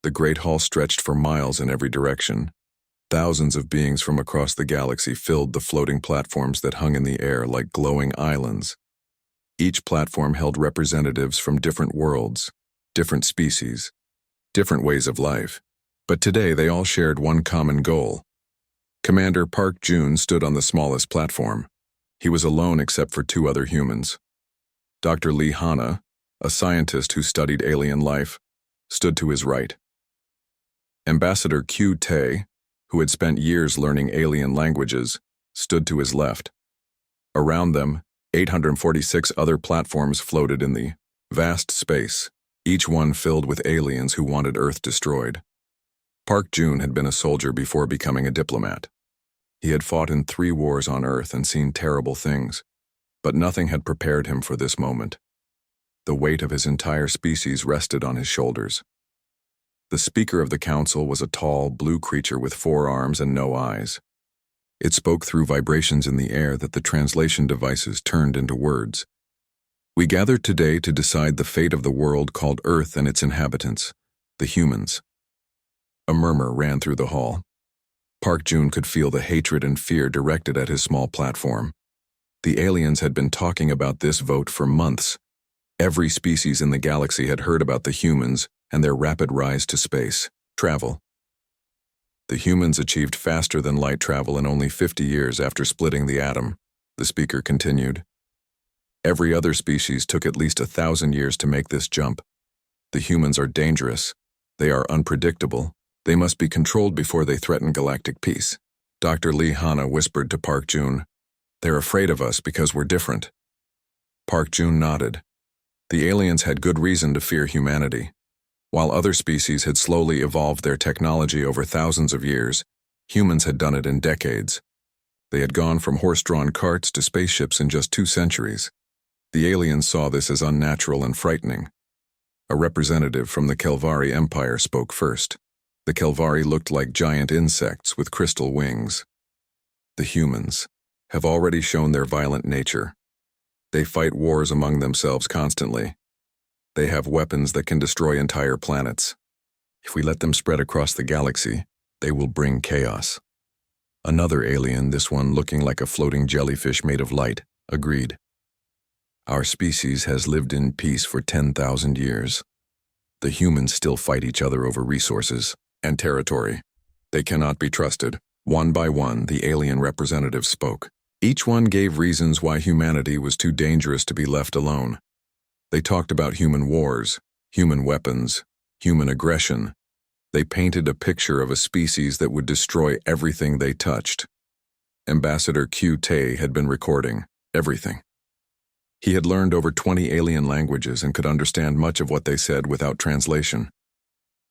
The great hall stretched for miles in every direction. Thousands of beings from across the galaxy filled the floating platforms that hung in the air like glowing islands. Each platform held representatives from different worlds, different species, different ways of life. But today they all shared one common goal. Commander Park Jun stood on the smallest platform. He was alone except for two other humans. Dr. Lee Hana, a scientist who studied alien life, stood to his right. Ambassador Q Tae, who had spent years learning alien languages, stood to his left. Around them, 846 other platforms floated in the vast space, each one filled with aliens who wanted Earth destroyed. Park Jun had been a soldier before becoming a diplomat. He had fought in 3 wars on Earth and seen terrible things, but nothing had prepared him for this moment. The weight of his entire species rested on his shoulders. The Speaker of the Council was a tall, blue creature with 4 arms and no eyes. It spoke through vibrations in the air that the translation devices turned into words. We gathered today to decide the fate of the world called Earth and its inhabitants, the humans. A murmur ran through the hall. Park Jun could feel the hatred and fear directed at his small platform. The aliens had been talking about this vote for months. Every species in the galaxy had heard about the humans and their rapid rise to space travel. The humans achieved faster than light travel in only 50 years after splitting the atom, the speaker continued. Every other species took at least 1,000 years to make this jump. The humans are dangerous. They are unpredictable. They must be controlled before they threaten galactic peace. Dr. Lee Hana whispered to Park Jun, "They're afraid of us because we're different." Park Jun nodded. The aliens had good reason to fear humanity. While other species had slowly evolved their technology over thousands of years, humans had done it in decades. They had gone from horse-drawn carts to spaceships in just 2 centuries. The aliens saw this as unnatural and frightening. A representative from the Kelvari Empire spoke first. The Kelvari looked like giant insects with crystal wings. The humans have already shown their violent nature. They fight wars among themselves constantly. They have weapons that can destroy entire planets. If we let them spread across the galaxy, they will bring chaos. Another alien, this one looking like a floating jellyfish made of light, agreed. Our species has lived in peace for 10,000 years. The humans still fight each other over resources and territory. They cannot be trusted. One by one, the alien representatives spoke. Each one gave reasons why humanity was too dangerous to be left alone. They talked about human wars, human weapons, human aggression. They painted a picture of a species that would destroy everything they touched. Ambassador Q Tae had been recording everything. He had learned over 20 alien languages and could understand much of what they said without translation.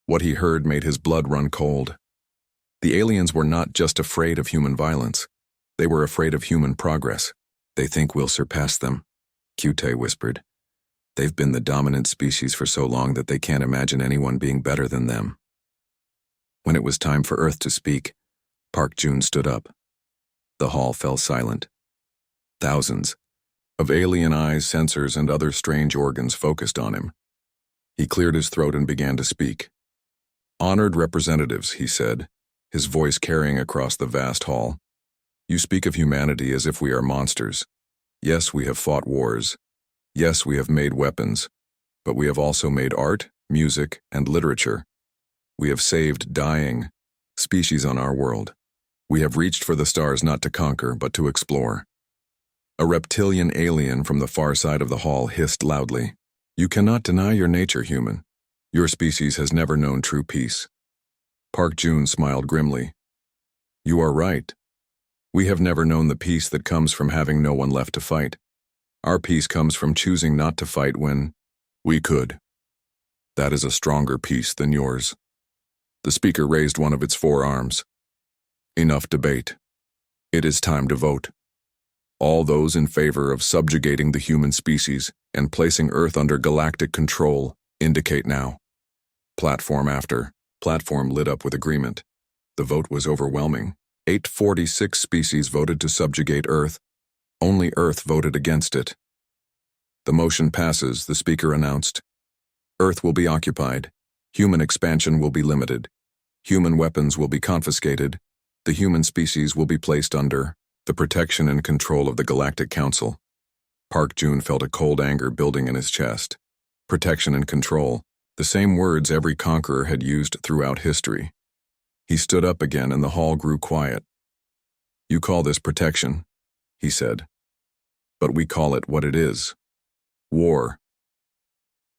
What he heard made his blood run cold. The aliens were not just afraid of human violence. They were afraid of human progress. They think we'll surpass them, Q Tae whispered. They've been the dominant species for so long that they can't imagine anyone being better than them. When it was time for Earth to speak, Park Jun stood up. The hall fell silent. Thousands of alien eyes, sensors, and other strange organs focused on him. He cleared his throat and began to speak. "Honored representatives," he said, his voice carrying across the vast hall. "You speak of humanity as if we are monsters. Yes, we have fought wars. Yes, we have made weapons, but we have also made art, music, and literature. We have saved dying species on our world. We have reached for the stars not to conquer, but to explore." A reptilian alien from the far side of the hall hissed loudly. "You cannot deny your nature, human. Your species has never known true peace." Park Jun smiled grimly. "You are right. We have never known the peace that comes from having no one left to fight. Our peace comes from choosing not to fight when we could. That is a stronger peace than yours." The speaker raised one of its 4 arms. "Enough debate. It is time to vote. All those in favor of subjugating the human species and placing Earth under galactic control, indicate now." Platform after platform lit up with agreement. The vote was overwhelming. 846 species voted to subjugate Earth. Only Earth voted against it. "The motion passes," the speaker announced. "Earth will be occupied. Human expansion will be limited. Human weapons will be confiscated. The human species will be placed under the protection and control of the Galactic Council. Park Jun felt a cold anger building in his chest. Protection and control, the same words every conqueror had used throughout history. He stood up again and the hall grew quiet. "You call this protection," he said. "But we call it what it is. War."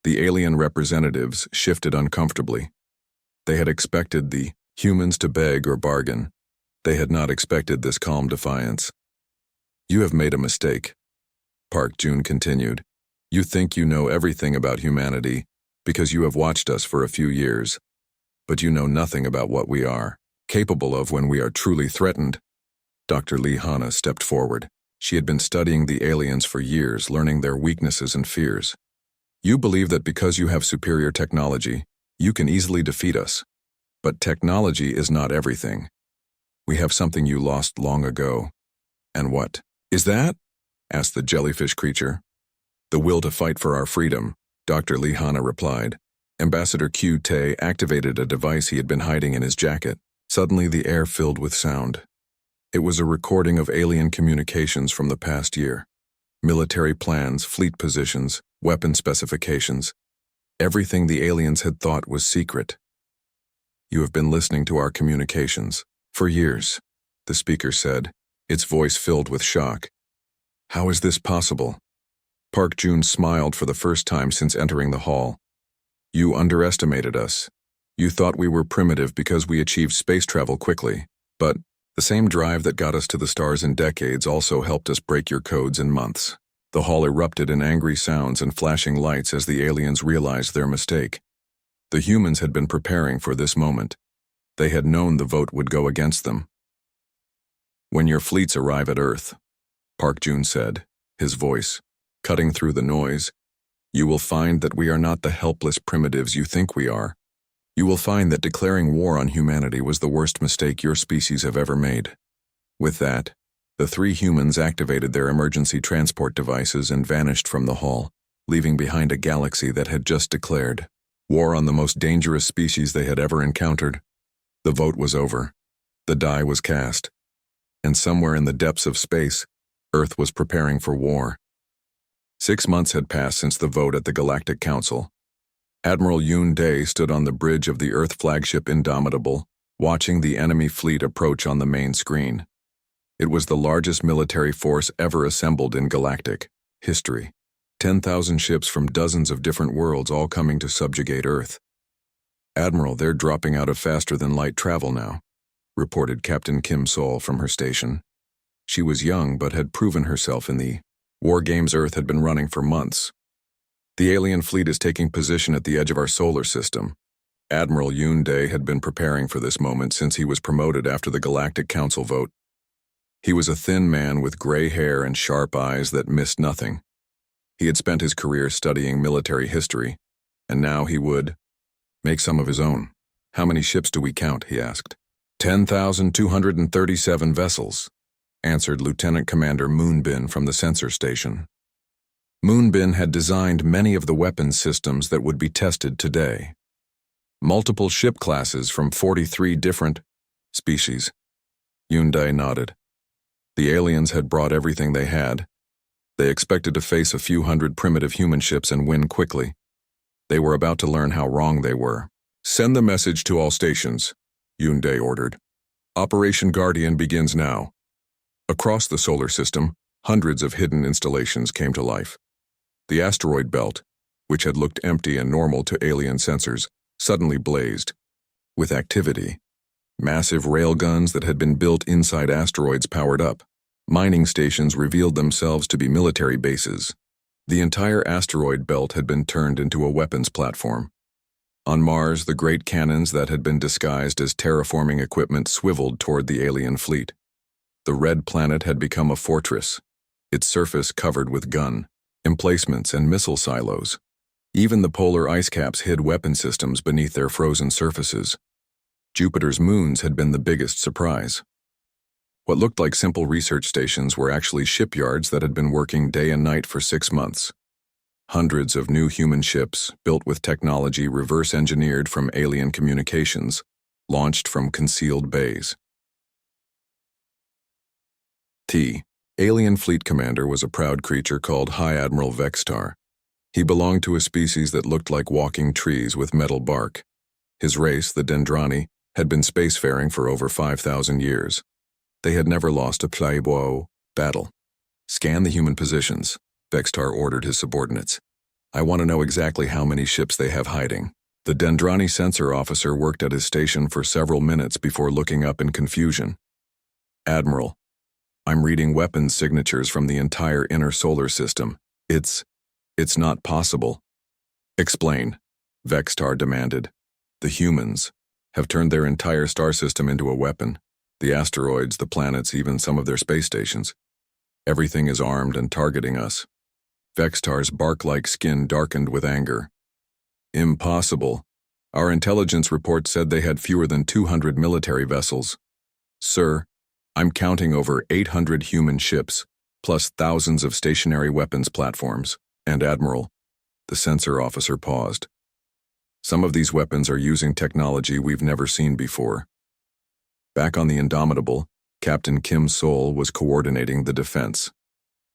The alien representatives shifted uncomfortably. They had expected the humans to beg or bargain. They had not expected this calm defiance. "You have made a mistake," Park Jun continued. "You think you know everything about humanity because you have watched us for a few years, but you know nothing about what we are capable of when we are truly threatened." Dr. Lee Hana stepped forward. She had been studying the aliens for years, learning their weaknesses and fears. "You believe that because you have superior technology, you can easily defeat us. But technology is not everything. We have something you lost long ago." "And what is that?" asked the jellyfish creature. "The will to fight for our freedom," Dr. Lee Hana replied. Ambassador Q Tae activated a device he had been hiding in his jacket. Suddenly the air filled with sound. It was a recording of alien communications from the past year. Military plans, fleet positions, weapon specifications. Everything the aliens had thought was secret. "You have been listening to our communications for years," the speaker said, its voice filled with shock. "How is this possible?" Park Jun smiled for the first time since entering the hall. "You underestimated us. You thought we were primitive because we achieved space travel quickly, but the same drive that got us to the stars in decades also helped us break your codes in months." The hall erupted in angry sounds and flashing lights as the aliens realized their mistake. The humans had been preparing for this moment. They had known the vote would go against them. "When your fleets arrive at Earth," Park Jun said, his voice cutting through the noise, "you will find that we are not the helpless primitives you think we are. You will find that declaring war on humanity was the worst mistake your species have ever made." With that, the three humans activated their emergency transport devices and vanished from the hall, leaving behind a galaxy that had just declared war on the most dangerous species they had ever encountered. The vote was over. The die was cast. And somewhere in the depths of space, Earth was preparing for war. 6 months had passed since the vote at the Galactic Council. Admiral Yoon Dae stood on the bridge of the Earth flagship Indomitable, watching the enemy fleet approach on the main screen. It was the largest military force ever assembled in galactic history. 10,000 ships from dozens of different worlds all coming to subjugate Earth. "Admiral, they're dropping out of faster-than-light travel now," reported Captain Kim Sol from her station. She was young but had proven herself in the war games Earth had been running for months. "The alien fleet is taking position at the edge of our solar system." Admiral Yoon Dae had been preparing for this moment since he was promoted after the Galactic Council vote. He was a thin man with gray hair and sharp eyes that missed nothing. He had spent his career studying military history, and now he would make some of his own. "How many ships do we count?" he asked. 10,237 vessels, answered Lieutenant Commander Moonbin from the sensor station. Moonbin had designed many of the weapons systems that would be tested today. Multiple ship classes from 43 different species. Yoon Dae nodded. The aliens had brought everything they had. They expected to face a few hundred primitive human ships and win quickly. They were about to learn how wrong they were. "Send the message to all stations," Yoon Dae ordered. "Operation Guardian begins now." Across the solar system, hundreds of hidden installations came to life. The asteroid belt, which had looked empty and normal to alien sensors, suddenly blazed with activity. Massive railguns that had been built inside asteroids powered up. Mining stations revealed themselves to be military bases. The entire asteroid belt had been turned into a weapons platform. On Mars, the great cannons that had been disguised as terraforming equipment swiveled toward the alien fleet. The red planet had become a fortress, its surface covered with gun emplacements and missile silos. Even the polar ice caps hid weapon systems beneath their frozen surfaces. Jupiter's moons had been the biggest surprise. What looked like simple research stations were actually shipyards that had been working day and night for 6 months. Hundreds of new human ships, built with technology reverse-engineered from alien communications, launched from concealed bays. Alien Fleet Commander was a proud creature called High Admiral Vextar. He belonged to a species that looked like walking trees with metal bark. His race, the Dendrani, had been spacefaring for over 5,000 years. They had never lost a Playboy battle. "Scan the human positions," Vextar ordered his subordinates. "I want to know exactly how many ships they have hiding." The Dendrani sensor officer worked at his station for several minutes before looking up in confusion. "Admiral, I'm reading weapons signatures from the entire inner solar system. It's not possible." "Explain," Vextar demanded. "The humans have turned their entire star system into a weapon. The asteroids, the planets, even some of their space stations. Everything is armed and targeting us." Vextar's bark-like skin darkened with anger. "Impossible. Our intelligence report said they had fewer than 200 military vessels. Sir, I'm counting over 800 human ships, plus thousands of stationary weapons platforms. And Admiral," the sensor officer paused, "some of these weapons are using technology we've never seen before." Back on the Indomitable, Captain Kim Sol was coordinating the defense.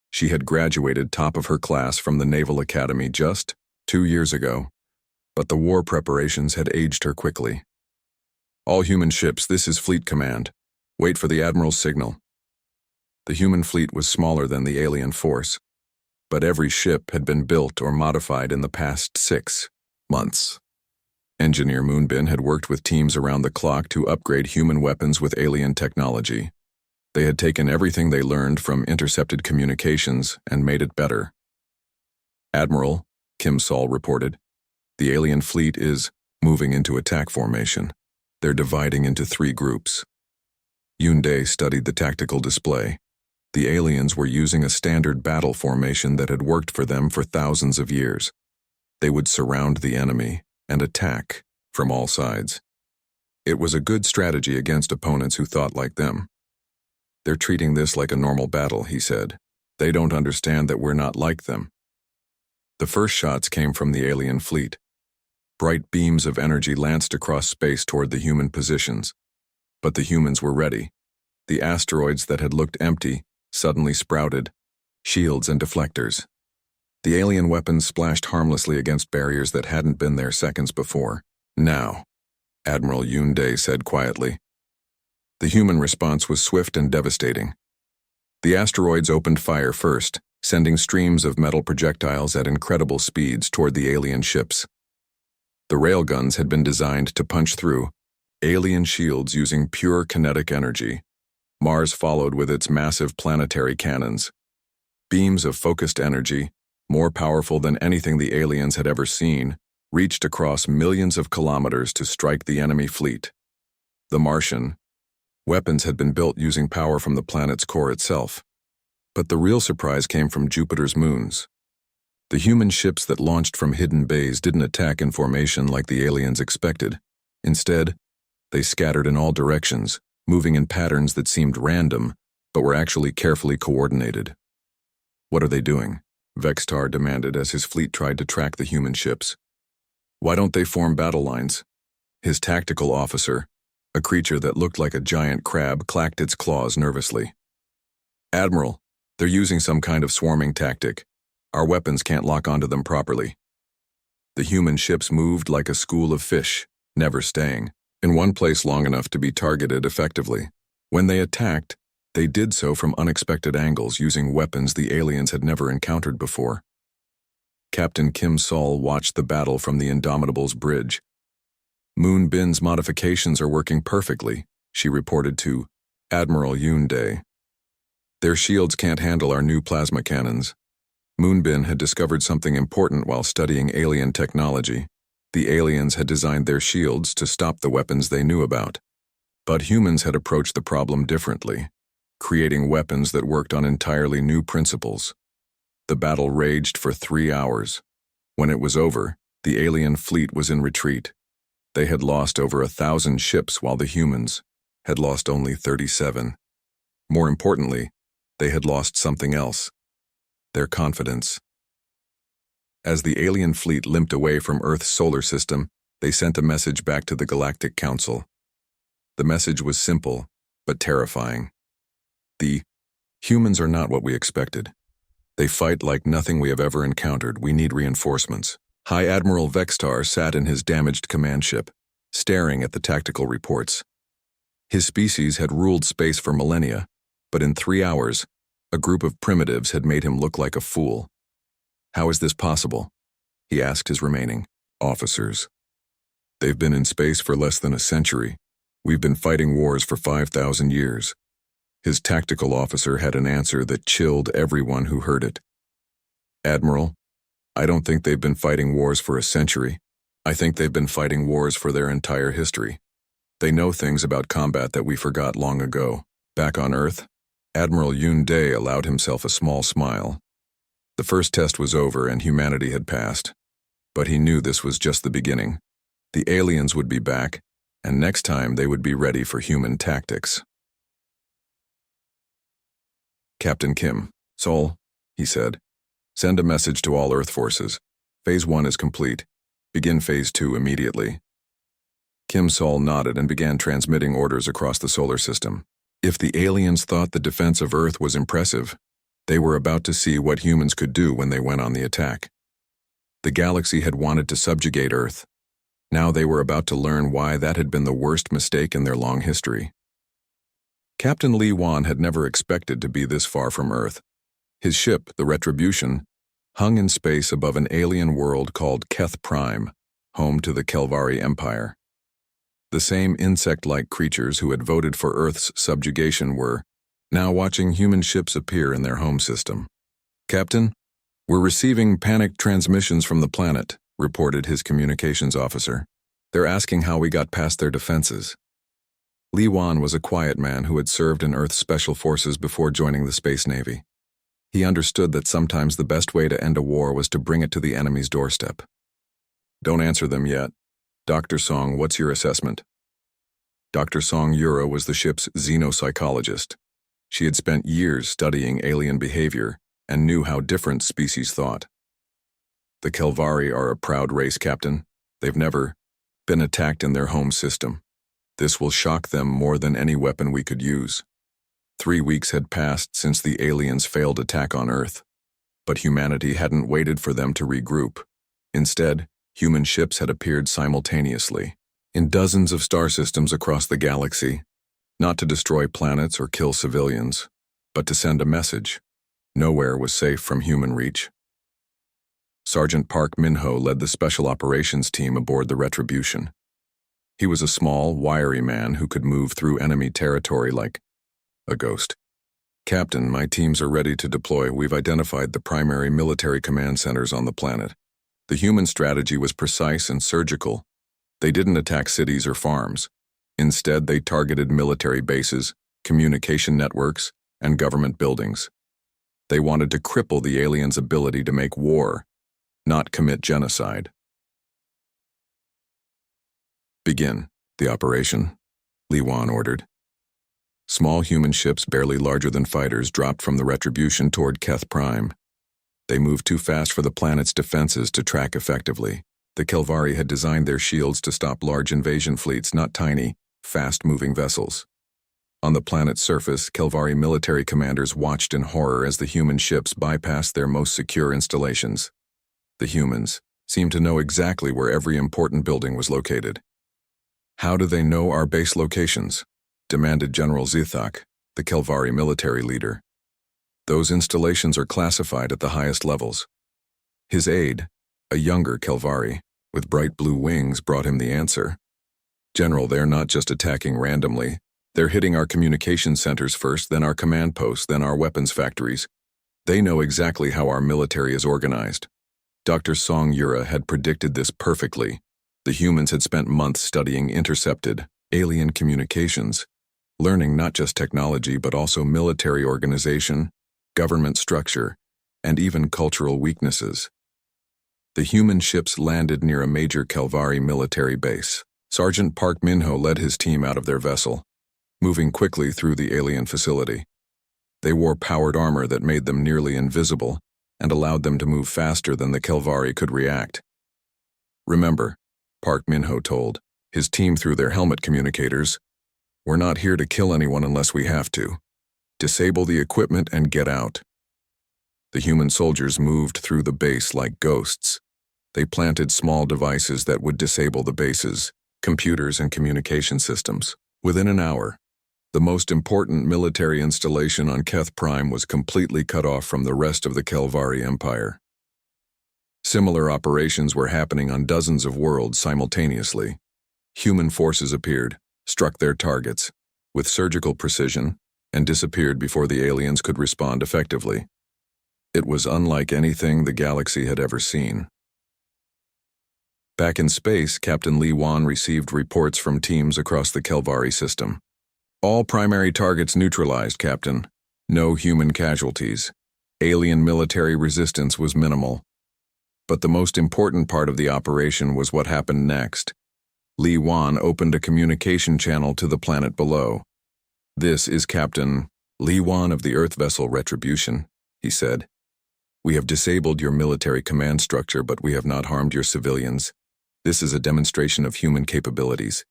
She had graduated top of her class from the Naval Academy just 2 years ago, but the war preparations had aged her quickly. "All human ships, this is Fleet Command. Wait for the Admiral's signal." The human fleet was smaller than the alien force, but every ship had been built or modified in the past 6 months. Engineer Moonbin had worked with teams around the clock to upgrade human weapons with alien technology. They had taken everything they learned from intercepted communications and made it better. "Admiral," Kim Sol reported, "the alien fleet is moving into attack formation. They're dividing into 3 groups." Yunde studied the tactical display. The aliens were using a standard battle formation that had worked for them for thousands of years. They would surround the enemy and attack from all sides. It was a good strategy against opponents who thought like them. "They're treating this like a normal battle," he said. "They don't understand that we're not like them." The first shots came from the alien fleet. Bright beams of energy lanced across space toward the human positions. But the humans were ready. The asteroids that had looked empty suddenly sprouted, shields and deflectors. The alien weapons splashed harmlessly against barriers that hadn't been there seconds before. "Now," Admiral Yunde said quietly. The human response was swift and devastating. The asteroids opened fire first, sending streams of metal projectiles at incredible speeds toward the alien ships. The railguns had been designed to punch through alien shields using pure kinetic energy. Mars followed with its massive planetary cannons. Beams of focused energy, more powerful than anything the aliens had ever seen, reached across millions of kilometers to strike the enemy fleet. The Martian weapons had been built using power from the planet's core itself. But the real surprise came from Jupiter's moons. The human ships that launched from hidden bays didn't attack in formation like the aliens expected. Instead, they scattered in all directions, moving in patterns that seemed random, but were actually carefully coordinated. "What are they doing?" Vextar demanded as his fleet tried to track the human ships. "Why don't they form battle lines?" His tactical officer, a creature that looked like a giant crab, clacked its claws nervously. "Admiral, they're using some kind of swarming tactic. Our weapons can't lock onto them properly." The human ships moved like a school of fish, never staying in one place long enough to be targeted effectively. When they attacked, they did so from unexpected angles using weapons the aliens had never encountered before. Captain Kim Sol watched the battle from the Indomitable's bridge. "Moonbin's modifications are working perfectly," she reported to Admiral Yunde. "Their shields can't handle our new plasma cannons." Moonbin had discovered something important while studying alien technology. The aliens had designed their shields to stop the weapons they knew about. But humans had approached the problem differently, creating weapons that worked on entirely new principles. The battle raged for 3 hours. When it was over, the alien fleet was in retreat. They had lost over 1,000 ships while the humans had lost only 37. More importantly, they had lost something else: their confidence. As the alien fleet limped away from Earth's solar system, they sent a message back to the Galactic Council. The message was simple, but terrifying. The humans are not what we expected. They fight like nothing we have ever encountered. We need reinforcements. High Admiral Vextar sat in his damaged command ship, staring at the tactical reports. His species had ruled space for millennia, but in 3 hours, a group of primitives had made him look like a fool. How is this possible? He asked his remaining officers. They've been in space for less than a century. We've been fighting wars for 5,000 years. His tactical officer had an answer that chilled everyone who heard it. Admiral, I don't think they've been fighting wars for a century. I think they've been fighting wars for their entire history. They know things about combat that we forgot long ago. Back on Earth, Admiral Yoon Dae allowed himself a small smile. The first test was over and humanity had passed. But he knew this was just the beginning. The aliens would be back, and next time they would be ready for human tactics. Captain Kim, Sol, he said, send a message to all Earth forces. Phase 1 is complete. Begin Phase 2 immediately. Kim Sol nodded and began transmitting orders across the solar system. If the aliens thought the defense of Earth was impressive, they were about to see what humans could do when they went on the attack. The galaxy had wanted to subjugate Earth. Now they were about to learn why that had been the worst mistake in their long history. Captain Lee Wan had never expected to be this far from Earth. His ship, the Retribution, hung in space above an alien world called Keth Prime, home to the Kelvari Empire. The same insect-like creatures who had voted for Earth's subjugation were now watching human ships appear in their home system. Captain, we're receiving panicked transmissions from the planet, reported his communications officer. They're asking how we got past their defenses. Lee Wan was a quiet man who had served in Earth's special forces before joining the Space Navy. He understood that sometimes the best way to end a war was to bring it to the enemy's doorstep. Don't answer them yet. Dr. Song, what's your assessment? Dr. Song Yura was the ship's xenopsychologist. She had spent years studying alien behavior and knew how different species thought. The Kelvari are a proud race, Captain. They've never been attacked in their home system. This will shock them more than any weapon we could use. 3 weeks had passed since the aliens' failed attack on Earth, but humanity hadn't waited for them to regroup. Instead, human ships had appeared simultaneously, in dozens of star systems across the galaxy, not to destroy planets or kill civilians, but to send a message. Nowhere was safe from human reach. Sergeant Park Min-ho led the special operations team aboard the Retribution. He was a small, wiry man who could move through enemy territory like a ghost. Captain, my teams are ready to deploy. We've identified the primary military command centers on the planet. The human strategy was precise and surgical. They didn't attack cities or farms. Instead, they targeted military bases, communication networks, and government buildings. They wanted to cripple the aliens' ability to make war, not commit genocide. Begin the operation, Lee Wan ordered. Small human ships barely larger than fighters dropped from the Retribution toward Keth Prime. They moved too fast for the planet's defenses to track effectively. The Kelvari had designed their shields to stop large invasion fleets, not tiny, fast-moving vessels. On the planet's surface, Kelvari military commanders watched in horror as the human ships bypassed their most secure installations. The humans seemed to know exactly where every important building was located. How do they know our base locations? Demanded General Zithak, the Kelvari military leader. Those installations are classified at the highest levels. His aide, a younger Kelvari, with bright blue wings, brought him the answer. General, they're not just attacking randomly. They're hitting our communication centers first, then our command posts, then our weapons factories. They know exactly how our military is organized. Dr. Song Yura had predicted this perfectly. The humans had spent months studying intercepted, alien communications, learning not just technology but also military organization, government structure, and even cultural weaknesses. The human ships landed near a major Kelvari military base. Sergeant Park Min-ho led his team out of their vessel, moving quickly through the alien facility. They wore powered armor that made them nearly invisible, and allowed them to move faster than the Kelvari could react. Remember, Park Min-ho told his team through their helmet communicators, "We're not here to kill anyone unless we have to. Disable the equipment and get out." The human soldiers moved through the base like ghosts. They planted small devices that would disable the bases, computers and communication systems. Within an hour, the most important military installation on Keth Prime was completely cut off from the rest of the Kelvari Empire. Similar operations were happening on dozens of worlds simultaneously. Human forces appeared, struck their targets with surgical precision, and disappeared before the aliens could respond effectively. It was unlike anything the galaxy had ever seen. Back in space, Captain Lee Wan received reports from teams across the Kelvari system. "All primary targets neutralized, Captain. No human casualties. Alien military resistance was minimal. But the most important part of the operation was what happened next." Lee Wan opened a communication channel to the planet below. "This is Captain Lee Wan of the Earth vessel Retribution," he said. "We have disabled your military command structure, but we have not harmed your civilians. This is a demonstration of human capabilities.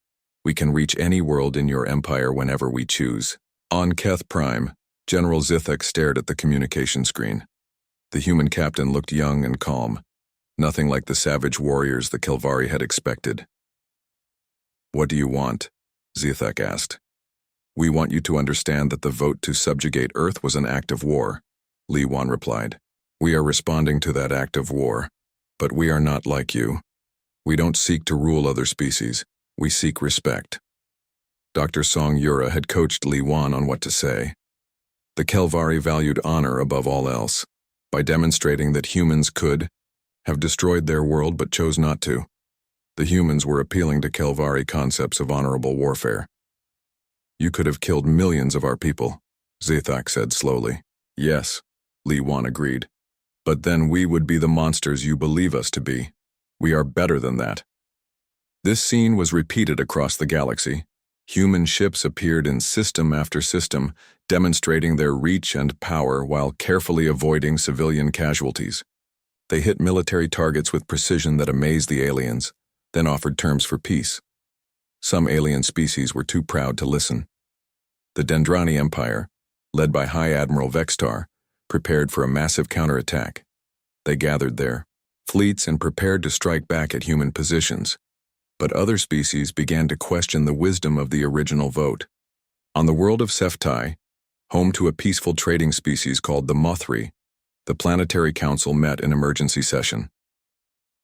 We can reach any world in your empire whenever we choose." On Keth Prime, General Zithek stared at the communication screen. The human captain looked young and calm, nothing like the savage warriors the Kelvari had expected. "What do you want?" Zithek asked. "We want you to understand that the vote to subjugate Earth was an act of war," Lee Wan replied. "We are responding to that act of war, but we are not like you. We don't seek to rule other species. We seek respect." Dr. Song Yura had coached Lee Wan on what to say. The Kelvari valued honor above all else, by demonstrating that humans could have destroyed their world but chose not to. The humans were appealing to Kelvari concepts of honorable warfare. "You could have killed millions of our people," Zithak said slowly. "Yes," Lee Wan agreed. "But then we would be the monsters you believe us to be. We are better than that." This scene was repeated across the galaxy. Human ships appeared in system after system, demonstrating their reach and power while carefully avoiding civilian casualties. They hit military targets with precision that amazed the aliens, then offered terms for peace. Some alien species were too proud to listen. The Dendrani Empire, led by High Admiral Vextar, prepared for a massive counterattack. They gathered their fleets and prepared to strike back at human positions. But other species began to question the wisdom of the original vote. On the world of Seftai, home to a peaceful trading species called the Mothri, the Planetary Council met in emergency session.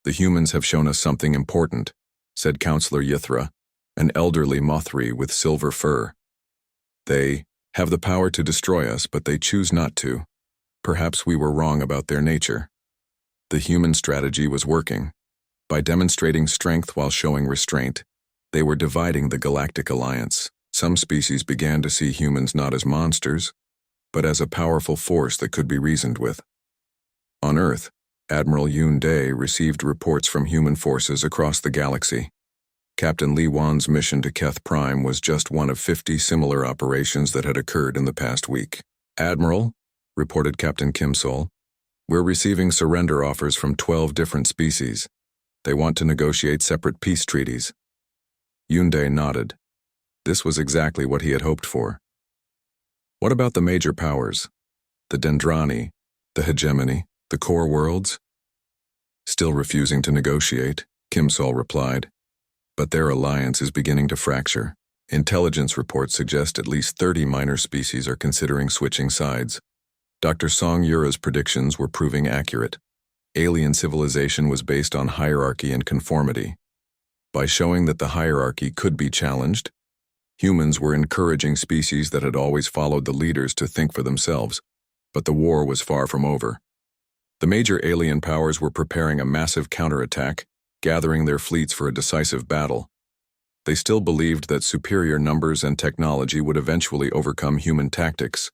"The humans have shown us something important," said Counselor Yithra, an elderly Mothri with silver fur. "They have the power to destroy us, but they choose not to. Perhaps we were wrong about their nature." The human strategy was working. By demonstrating strength while showing restraint, they were dividing the Galactic Alliance. Some species began to see humans not as monsters, but as a powerful force that could be reasoned with. On Earth, Admiral Yoon Dae received reports from human forces across the galaxy. Captain Lee Wan's mission to Keth Prime was just one of 50 similar operations that had occurred in the past week. "Admiral," reported Captain Kim Sol, "we're receiving surrender offers from 12 different species. They want to negotiate separate peace treaties." Yoon Dae nodded. This was exactly what he had hoped for. "What about the major powers? The Dendrani, the Hegemony, the core worlds?" "Still refusing to negotiate," Kim Sol replied. "But their alliance is beginning to fracture. Intelligence reports suggest at least 30 minor species are considering switching sides." Dr. Song Yura's predictions were proving accurate. Alien civilization was based on hierarchy and conformity. By showing that the hierarchy could be challenged, humans were encouraging species that had always followed the leaders to think for themselves. But the war was far from over. The major alien powers were preparing a massive counterattack, gathering their fleets for a decisive battle. They still believed that superior numbers and technology would eventually overcome human tactics.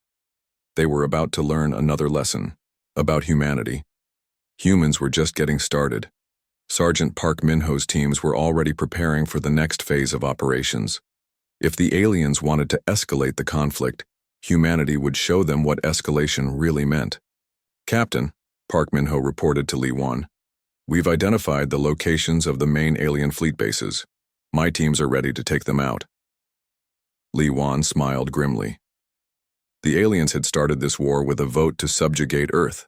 They were about to learn another lesson about humanity. Humans were just getting started. Sergeant Park Min-ho's teams were already preparing for the next phase of operations. If the aliens wanted to escalate the conflict, humanity would show them what escalation really meant. "Captain," Park Min-ho reported to Lee Wan. "We've identified the locations of the main alien fleet bases. My teams are ready to take them out." Lee Wan smiled grimly. The aliens had started this war with a vote to subjugate Earth.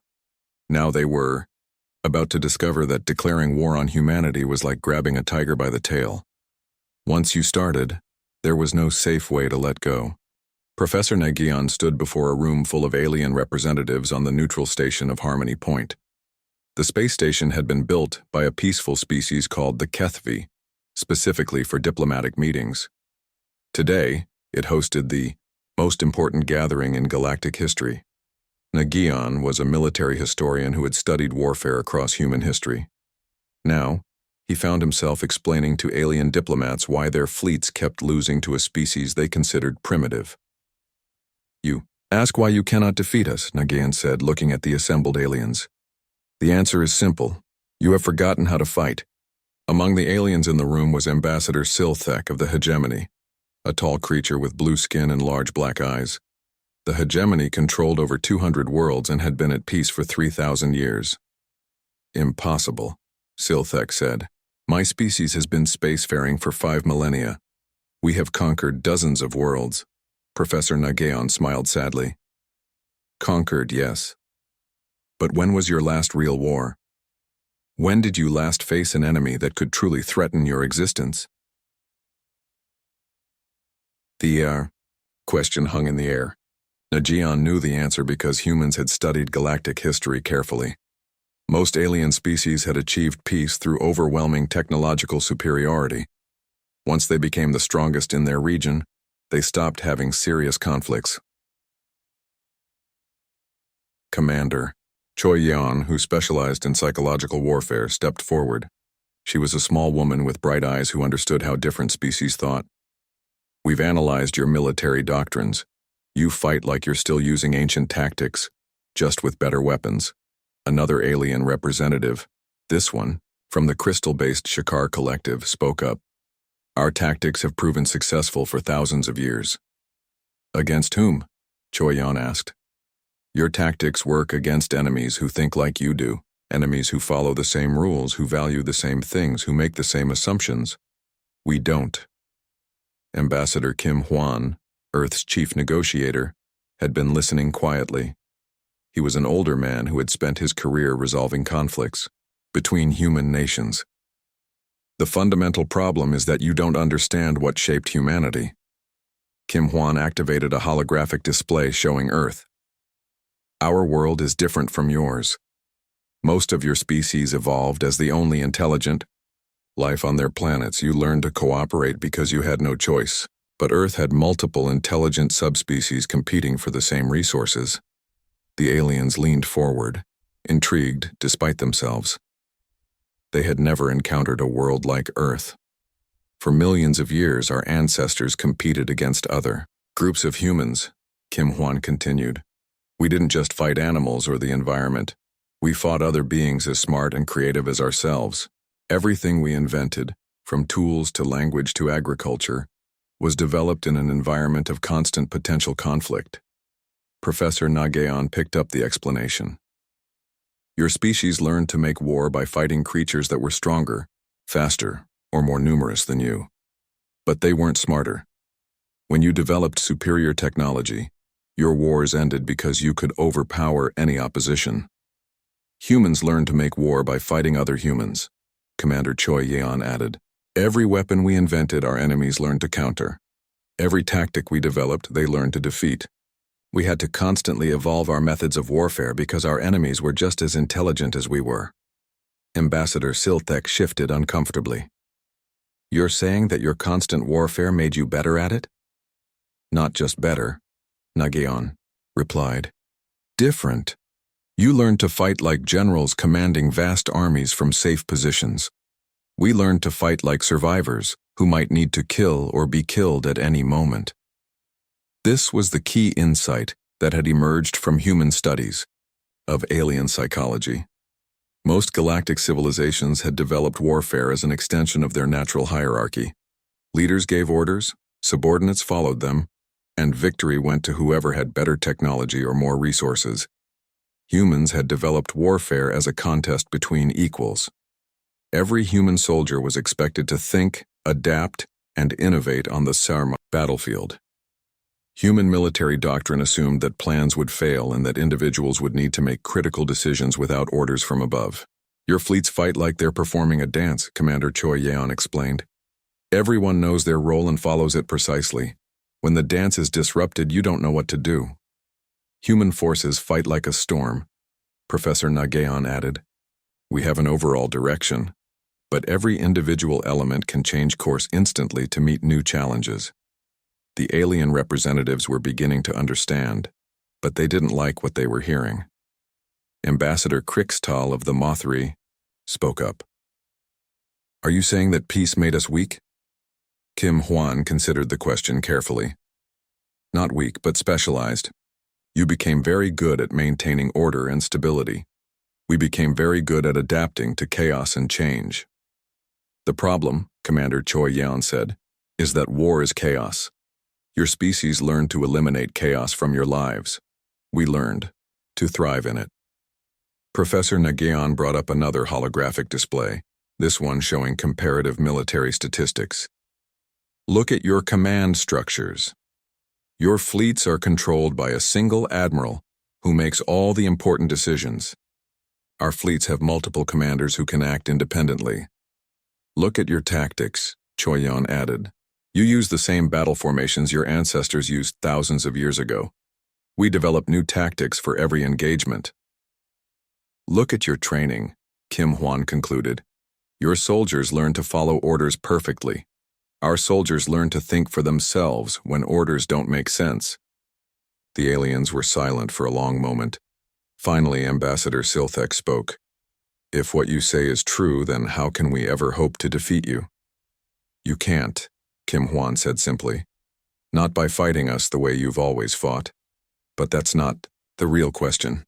Now they were about to discover that declaring war on humanity was like grabbing a tiger by the tail. Once you started, there was no safe way to let go. Professor Nagion stood before a room full of alien representatives on the neutral station of Harmony Point. The space station had been built by a peaceful species called the Kethvi, specifically for diplomatic meetings. Today, it hosted the most important gathering in galactic history. Nagion was a military historian who had studied warfare across human history. Now, he found himself explaining to alien diplomats why their fleets kept losing to a species they considered primitive. "You ask why you cannot defeat us," Nagion said, looking at the assembled aliens. "The answer is simple. You have forgotten how to fight." Among the aliens in the room was Ambassador Silthek of the Hegemony, a tall creature with blue skin and large black eyes. The Hegemony controlled over 200 worlds and had been at peace for 3,000 years. "Impossible," Silthek said. "My species has been spacefaring for 5 millennia. We have conquered dozens of worlds." Professor Nagion smiled sadly. "Conquered, yes. But when was your last real war? When did you last face an enemy that could truly threaten your existence?" The question hung in the air. Nagion knew the answer because humans had studied galactic history carefully. Most alien species had achieved peace through overwhelming technological superiority. Once they became the strongest in their region, they stopped having serious conflicts. Commander Choi Yeon, who specialized in psychological warfare, stepped forward. She was a small woman with bright eyes who understood how different species thought. "We've analyzed your military doctrines. You fight like you're still using ancient tactics, just with better weapons." Another alien representative, this one, from the crystal-based Shakar Collective, spoke up. "Our tactics have proven successful for thousands of years." "Against whom?" Choi Yeon asked. "Your tactics work against enemies who think like you do, enemies who follow the same rules, who value the same things, who make the same assumptions. We don't." Ambassador Kim Hwan, Earth's chief negotiator, had been listening quietly. He was an older man who had spent his career resolving conflicts between human nations. "The fundamental problem is that you don't understand what shaped humanity." Kim Hwan activated a holographic display showing Earth. "Our world is different from yours. Most of your species evolved as the only intelligent life on their planets. You learned to cooperate because you had no choice. But Earth had multiple intelligent subspecies competing for the same resources." The aliens leaned forward, intrigued despite themselves. They had never encountered a world like Earth. For millions of years, our ancestors competed against other groups of humans, Kim Hwan continued. "We didn't just fight animals or the environment. We fought other beings as smart and creative as ourselves. Everything we invented, from tools to language to agriculture, was developed in an environment of constant potential conflict." Professor Nagion picked up the explanation. "Your species learned to make war by fighting creatures that were stronger, faster, or more numerous than you. But they weren't smarter. When you developed superior technology, your wars ended because you could overpower any opposition. Humans learned to make war by fighting other humans," Commander Choi Yeon added. "Every weapon we invented, our enemies learned to counter. Every tactic we developed, they learned to defeat. We had to constantly evolve our methods of warfare because our enemies were just as intelligent as we were." Ambassador Silthek shifted uncomfortably. "You're saying that your constant warfare made you better at it?" "Not just better," Nagion replied. "Different. You learned to fight like generals commanding vast armies from safe positions. We learned to fight like survivors who might need to kill or be killed at any moment." This was the key insight that had emerged from human studies of alien psychology. Most galactic civilizations had developed warfare as an extension of their natural hierarchy. Leaders gave orders, subordinates followed them, and victory went to whoever had better technology or more resources. Humans had developed warfare as a contest between equals. Every human soldier was expected to think, adapt, and innovate on the Sarma battlefield. Human military doctrine assumed that plans would fail and that individuals would need to make critical decisions without orders from above. Your fleets fight like they're performing a dance, Commander Choi Yeon explained. Everyone knows their role and follows it precisely. When the dance is disrupted, you don't know what to do. Human forces fight like a storm, Professor Nageon added. We have an overall direction, but every individual element can change course instantly to meet new challenges. The alien representatives were beginning to understand, but they didn't like what they were hearing. Ambassador Krixtal of the Mothri spoke up. Are you saying that peace made us weak? Kim Hwan considered the question carefully. Not weak, but specialized. You became very good at maintaining order and stability. We became very good at adapting to chaos and change. The problem, Commander Choi Yeon said, is that war is chaos. Your species learned to eliminate chaos from your lives. We learned to thrive in it. Professor Nageon brought up another holographic display, this one showing comparative military statistics. Look at your command structures. Your fleets are controlled by a single admiral who makes all the important decisions. Our fleets have multiple commanders who can act independently. Look at your tactics, Choi Yeon added. You use the same battle formations your ancestors used thousands of years ago. We develop new tactics for every engagement. Look at your training, Kim Hwan concluded. Your soldiers learn to follow orders perfectly. Our soldiers learn to think for themselves when orders don't make sense. The aliens were silent for a long moment. Finally, Ambassador Silthek spoke. If what you say is true, then how can we ever hope to defeat you? You can't, Kim Hwan said simply. Not by fighting us the way you've always fought. But that's not the real question.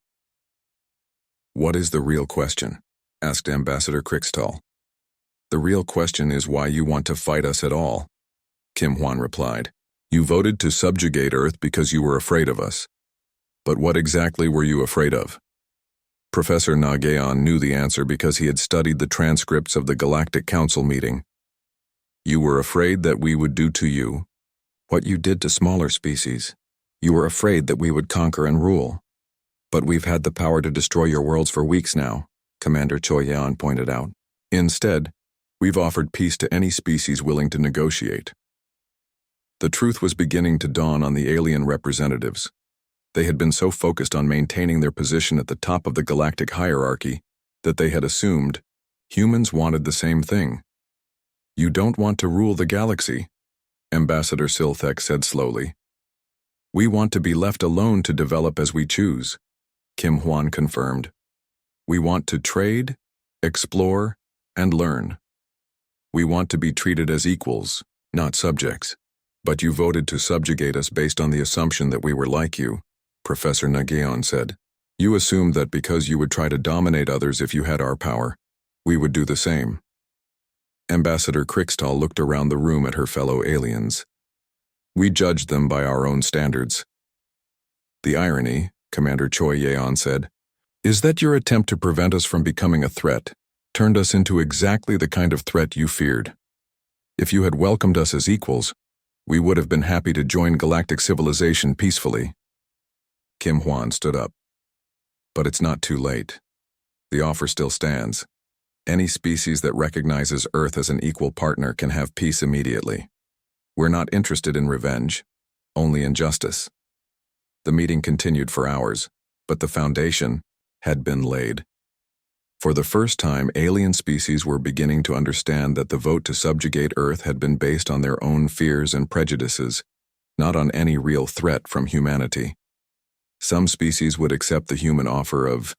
What is the real question? Asked Ambassador Krixtal. The real question is why you want to fight us at all, Kim Hwan replied. You voted to subjugate Earth because you were afraid of us. But what exactly were you afraid of? Professor Nageon knew the answer because he had studied the transcripts of the Galactic Council meeting. You were afraid that we would do to you what you did to smaller species. You were afraid that we would conquer and rule. But we've had the power to destroy your worlds for weeks now, Commander Choi Yeon pointed out. Instead, we've offered peace to any species willing to negotiate. The truth was beginning to dawn on the alien representatives. They had been so focused on maintaining their position at the top of the galactic hierarchy that they had assumed humans wanted the same thing. You don't want to rule the galaxy, Ambassador Silthek said slowly. We want to be left alone to develop as we choose, Kim Hwan confirmed. We want to trade, explore, and learn. We want to be treated as equals, not subjects. But you voted to subjugate us based on the assumption that we were like you, Professor Nageon said. You assumed that because you would try to dominate others if you had our power, we would do the same. Ambassador Krixtal looked around the room at her fellow aliens. We judged them by our own standards. The irony, Commander Choi Yeon said, is that your attempt to prevent us from becoming a threat turned us into exactly the kind of threat you feared. If you had welcomed us as equals, we would have been happy to join galactic civilization peacefully. Kim Hwan stood up. But it's not too late. The offer still stands. Any species that recognizes Earth as an equal partner can have peace immediately. We're not interested in revenge, only in justice. The meeting continued for hours, but the foundation had been laid. For the first time, alien species were beginning to understand that the vote to subjugate Earth had been based on their own fears and prejudices, not on any real threat from humanity. Some species would accept the human offer of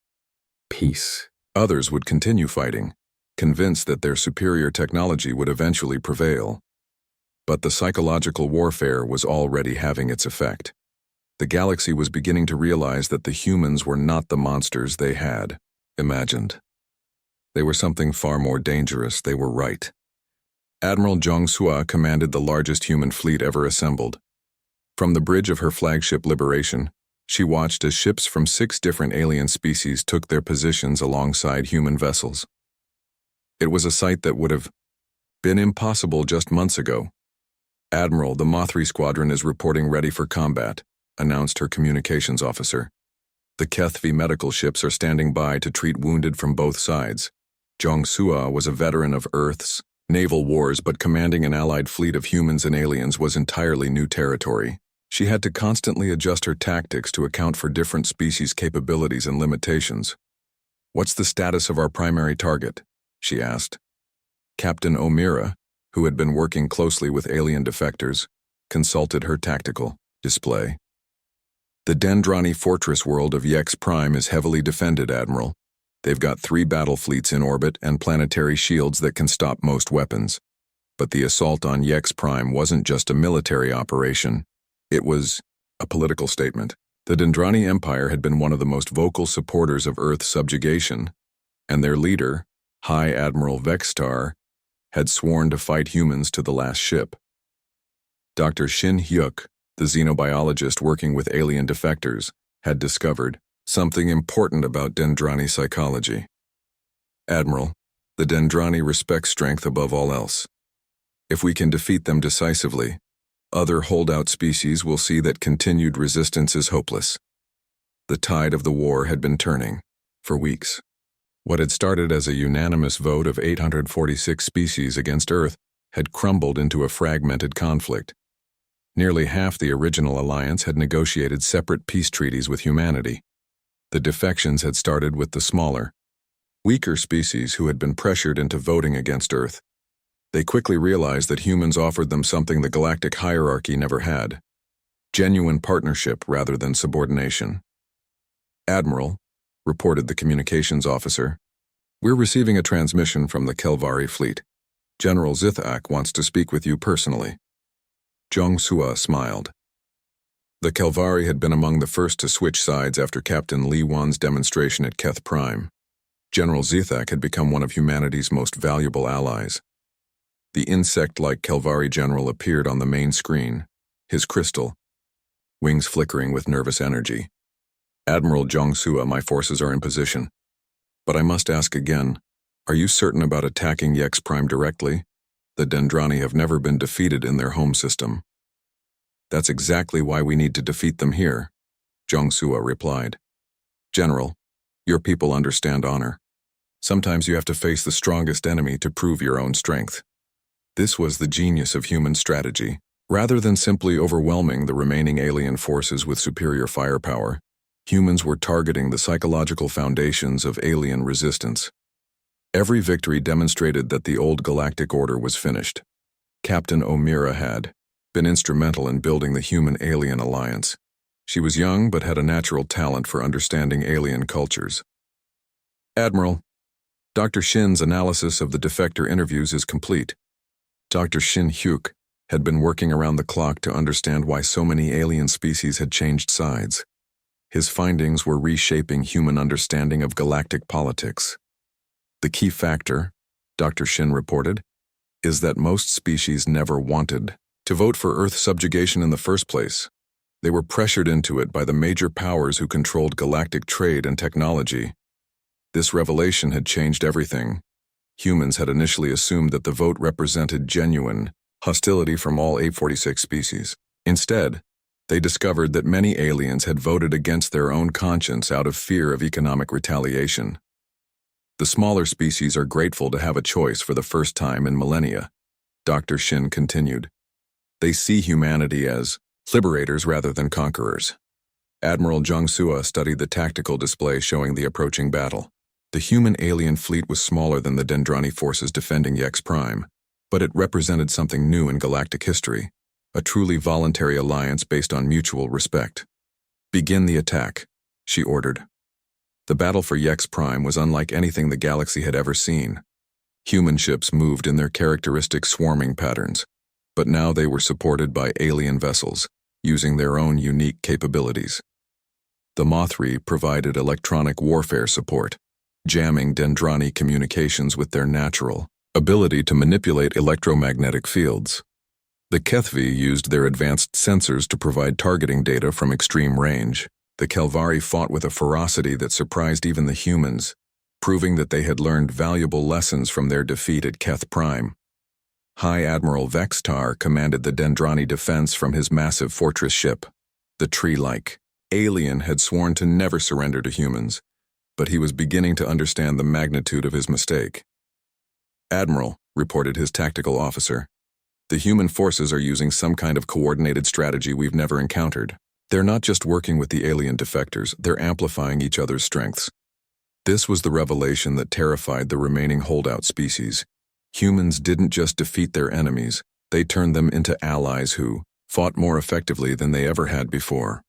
peace. Others would continue fighting, convinced that their superior technology would eventually prevail. But the psychological warfare was already having its effect. The galaxy was beginning to realize that the humans were not the monsters they had imagined. They were something far more dangerous. They were right. Admiral Zhang Sua commanded the largest human fleet ever assembled. From the bridge of her flagship Liberation, She watched as ships from 6 different alien species took their positions alongside human vessels. It was a sight that would have been impossible just months ago. "Admiral, the Mothri squadron is reporting ready for combat," announced her communications officer. "The Kethvi medical ships are standing by to treat wounded from both sides." Jong-sua was a veteran of Earth's naval wars, but commanding an allied fleet of humans and aliens was entirely new territory. She had to constantly adjust her tactics to account for different species' capabilities and limitations. "What's the status of our primary target?" she asked. Captain O'Meara, who had been working closely with alien defectors, consulted her tactical display. "The Dendrani fortress world of Yex Prime is heavily defended, Admiral. They've got 3 battle fleets in orbit and planetary shields that can stop most weapons. But the assault on Yex Prime wasn't just a military operation. It was a political statement. The Dendrani Empire had been one of the most vocal supporters of Earth's subjugation, and their leader, High Admiral Vexstar, had sworn to fight humans to the last ship. Dr. Shin Hyuk, the xenobiologist working with alien defectors, had discovered something important about Dendrani psychology. "Admiral, the Dendrani respect strength above all else. If we can defeat them decisively, other holdout species will see that continued resistance is hopeless." The tide of the war had been turning for weeks. What had started as a unanimous vote of 846 species against Earth had crumbled into a fragmented conflict. Nearly half the original alliance had negotiated separate peace treaties with humanity. The defections had started with the smaller, weaker species who had been pressured into voting against Earth. They quickly realized that humans offered them something the galactic hierarchy never had: genuine partnership rather than subordination. "Admiral," reported the communications officer, "we're receiving a transmission from the Kelvari fleet. General Zithak wants to speak with you personally." Jong-sua smiled. The Kelvari had been among the first to switch sides after Captain Li Wan's demonstration at Keth Prime. General Zithak had become one of humanity's most valuable allies. The insect-like Kelvari general appeared on the main screen, his crystal, wings flickering with nervous energy. "Admiral Jong-sua, my forces are in position. But I must ask again, are you certain about attacking Yex Prime directly? The Dendrani have never been defeated in their home system." "That's exactly why we need to defeat them here," Jong-sua replied. "General, your people understand honor. Sometimes you have to face the strongest enemy to prove your own strength." This was the genius of human strategy. Rather than simply overwhelming the remaining alien forces with superior firepower, humans were targeting the psychological foundations of alien resistance. Every victory demonstrated that the old galactic order was finished. Captain O'Meara had been instrumental in building the human-alien alliance. She was young but had a natural talent for understanding alien cultures. "Admiral, Dr. Shin's analysis of the defector interviews is complete." Dr. Shin Hyuk had been working around the clock to understand why so many alien species had changed sides. His findings were reshaping human understanding of galactic politics. "The key factor," Dr. Shin reported, "is that most species never wanted to vote for Earth subjugation in the first place. They were pressured into it by the major powers who controlled galactic trade and technology. This revelation had changed everything. Humans had initially assumed that the vote represented genuine hostility from all 846 species. Instead, they discovered that many aliens had voted against their own conscience out of fear of economic retaliation. The smaller species are grateful to have a choice for the first time in millennia," Dr. Shin continued. "They see humanity as liberators rather than conquerors." Admiral Jong-sua studied the tactical display showing the approaching battle. The human-alien fleet was smaller than the Dendrani forces defending Yex Prime, but it represented something new in galactic history, a truly voluntary alliance based on mutual respect. "Begin the attack," she ordered. The battle for Yex Prime was unlike anything the galaxy had ever seen. Human ships moved in their characteristic swarming patterns, but now they were supported by alien vessels, using their own unique capabilities. The Mothri provided electronic warfare support, jamming Dendrani communications with their natural ability to manipulate electromagnetic fields. The Kethvi used their advanced sensors to provide targeting data from extreme range. The Kelvari fought with a ferocity that surprised even the humans, proving that they had learned valuable lessons from their defeat at Keth Prime. High Admiral Vextar commanded the Dendrani defense from his massive fortress ship. The tree-like alien had sworn to never surrender to humans, but he was beginning to understand the magnitude of his mistake. "Admiral," reported his tactical officer, "the human forces are using some kind of coordinated strategy we've never encountered. They're not just working with the alien defectors, they're amplifying each other's strengths." This was the revelation that terrified the remaining holdout species. Humans didn't just defeat their enemies, they turned them into allies who fought more effectively than they ever had before.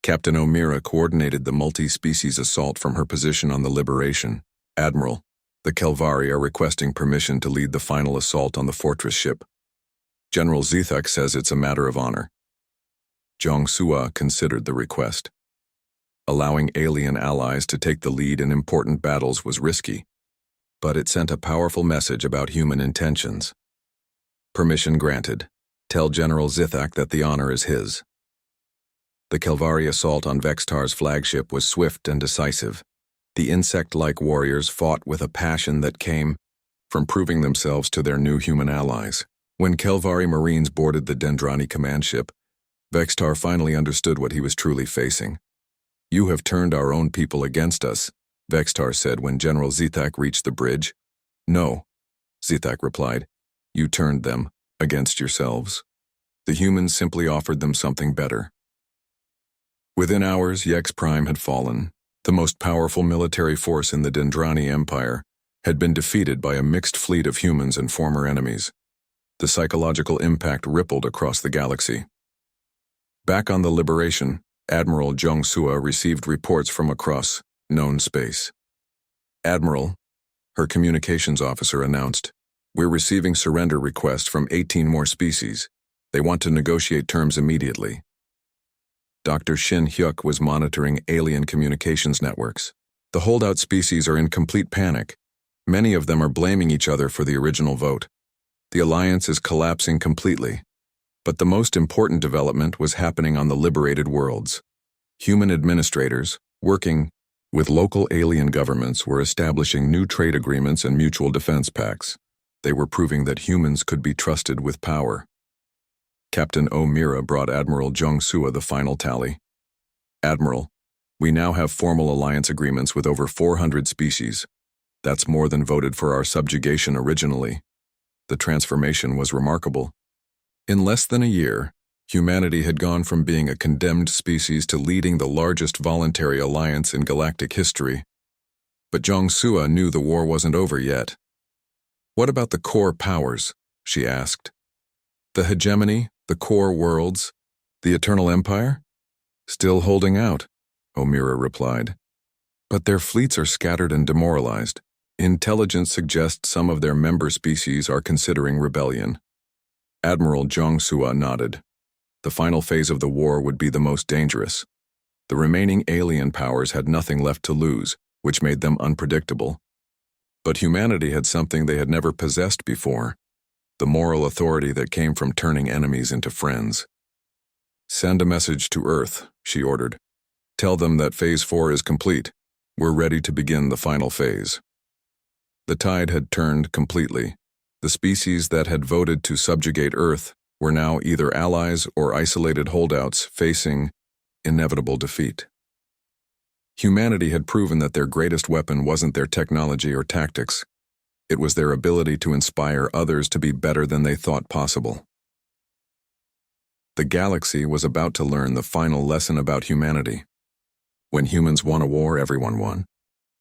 Captain O'Meara coordinated the multi-species assault from her position on the Liberation. "Admiral, the Kelvari are requesting permission to lead the final assault on the fortress ship. General Zethak says it's a matter of honor." Jong Sua considered the request. Allowing alien allies to take the lead in important battles was risky, but it sent a powerful message about human intentions. "Permission granted. Tell General Zethak that the honor is his." The Kelvari assault on Vextar's flagship was swift and decisive. The insect-like warriors fought with a passion that came from proving themselves to their new human allies. When Kelvari Marines boarded the Dendrani command ship, Vextar finally understood what he was truly facing. "You have turned our own people against us," Vextar said when General Zethak reached the bridge. "No," Zethak replied. "You turned them against yourselves. The humans simply offered them something better." Within hours, Yex Prime had fallen. The most powerful military force in the Dendrani Empire had been defeated by a mixed fleet of humans and former enemies. The psychological impact rippled across the galaxy. Back on the Liberation, Admiral Jong Sua received reports from across known space. "Admiral," her communications officer announced, "we're receiving surrender requests from 18 more species. They want to negotiate terms immediately." Dr. Shin Hyuk was monitoring alien communications networks. The holdout species are in complete panic. Many of them are blaming each other for the original vote. The alliance is collapsing completely. But the most important development was happening on the liberated worlds. Human administrators, working with local alien governments, were establishing new trade agreements and mutual defense pacts. They were proving that humans could be trusted with power. Captain O'Meara brought Admiral Jong Sua the final tally. "Admiral, we now have formal alliance agreements with over 400 species. That's more than voted for our subjugation originally." The transformation was remarkable. In less than a year, humanity had gone from being a condemned species to leading the largest voluntary alliance in galactic history. But Jong Sua knew the war wasn't over yet. "What about the core powers?" she asked. "The hegemony, the core worlds, the Eternal Empire?" "Still holding out," O'Meara replied. "But their fleets are scattered and demoralized. Intelligence suggests some of their member species are considering rebellion." Admiral Jong Sua nodded. The final phase of the war would be the most dangerous. The remaining alien powers had nothing left to lose, which made them unpredictable. But humanity had something they had never possessed before: the moral authority that came from turning enemies into friends. "Send a message to Earth," she ordered. "Tell them that Phase 4 is complete. We're ready to begin the final phase." The tide had turned completely. The species that had voted to subjugate Earth were now either allies or isolated holdouts facing inevitable defeat. Humanity had proven that their greatest weapon wasn't their technology or tactics. It was their ability to inspire others to be better than they thought possible. The galaxy was about to learn the final lesson about humanity. When humans won a war, everyone won.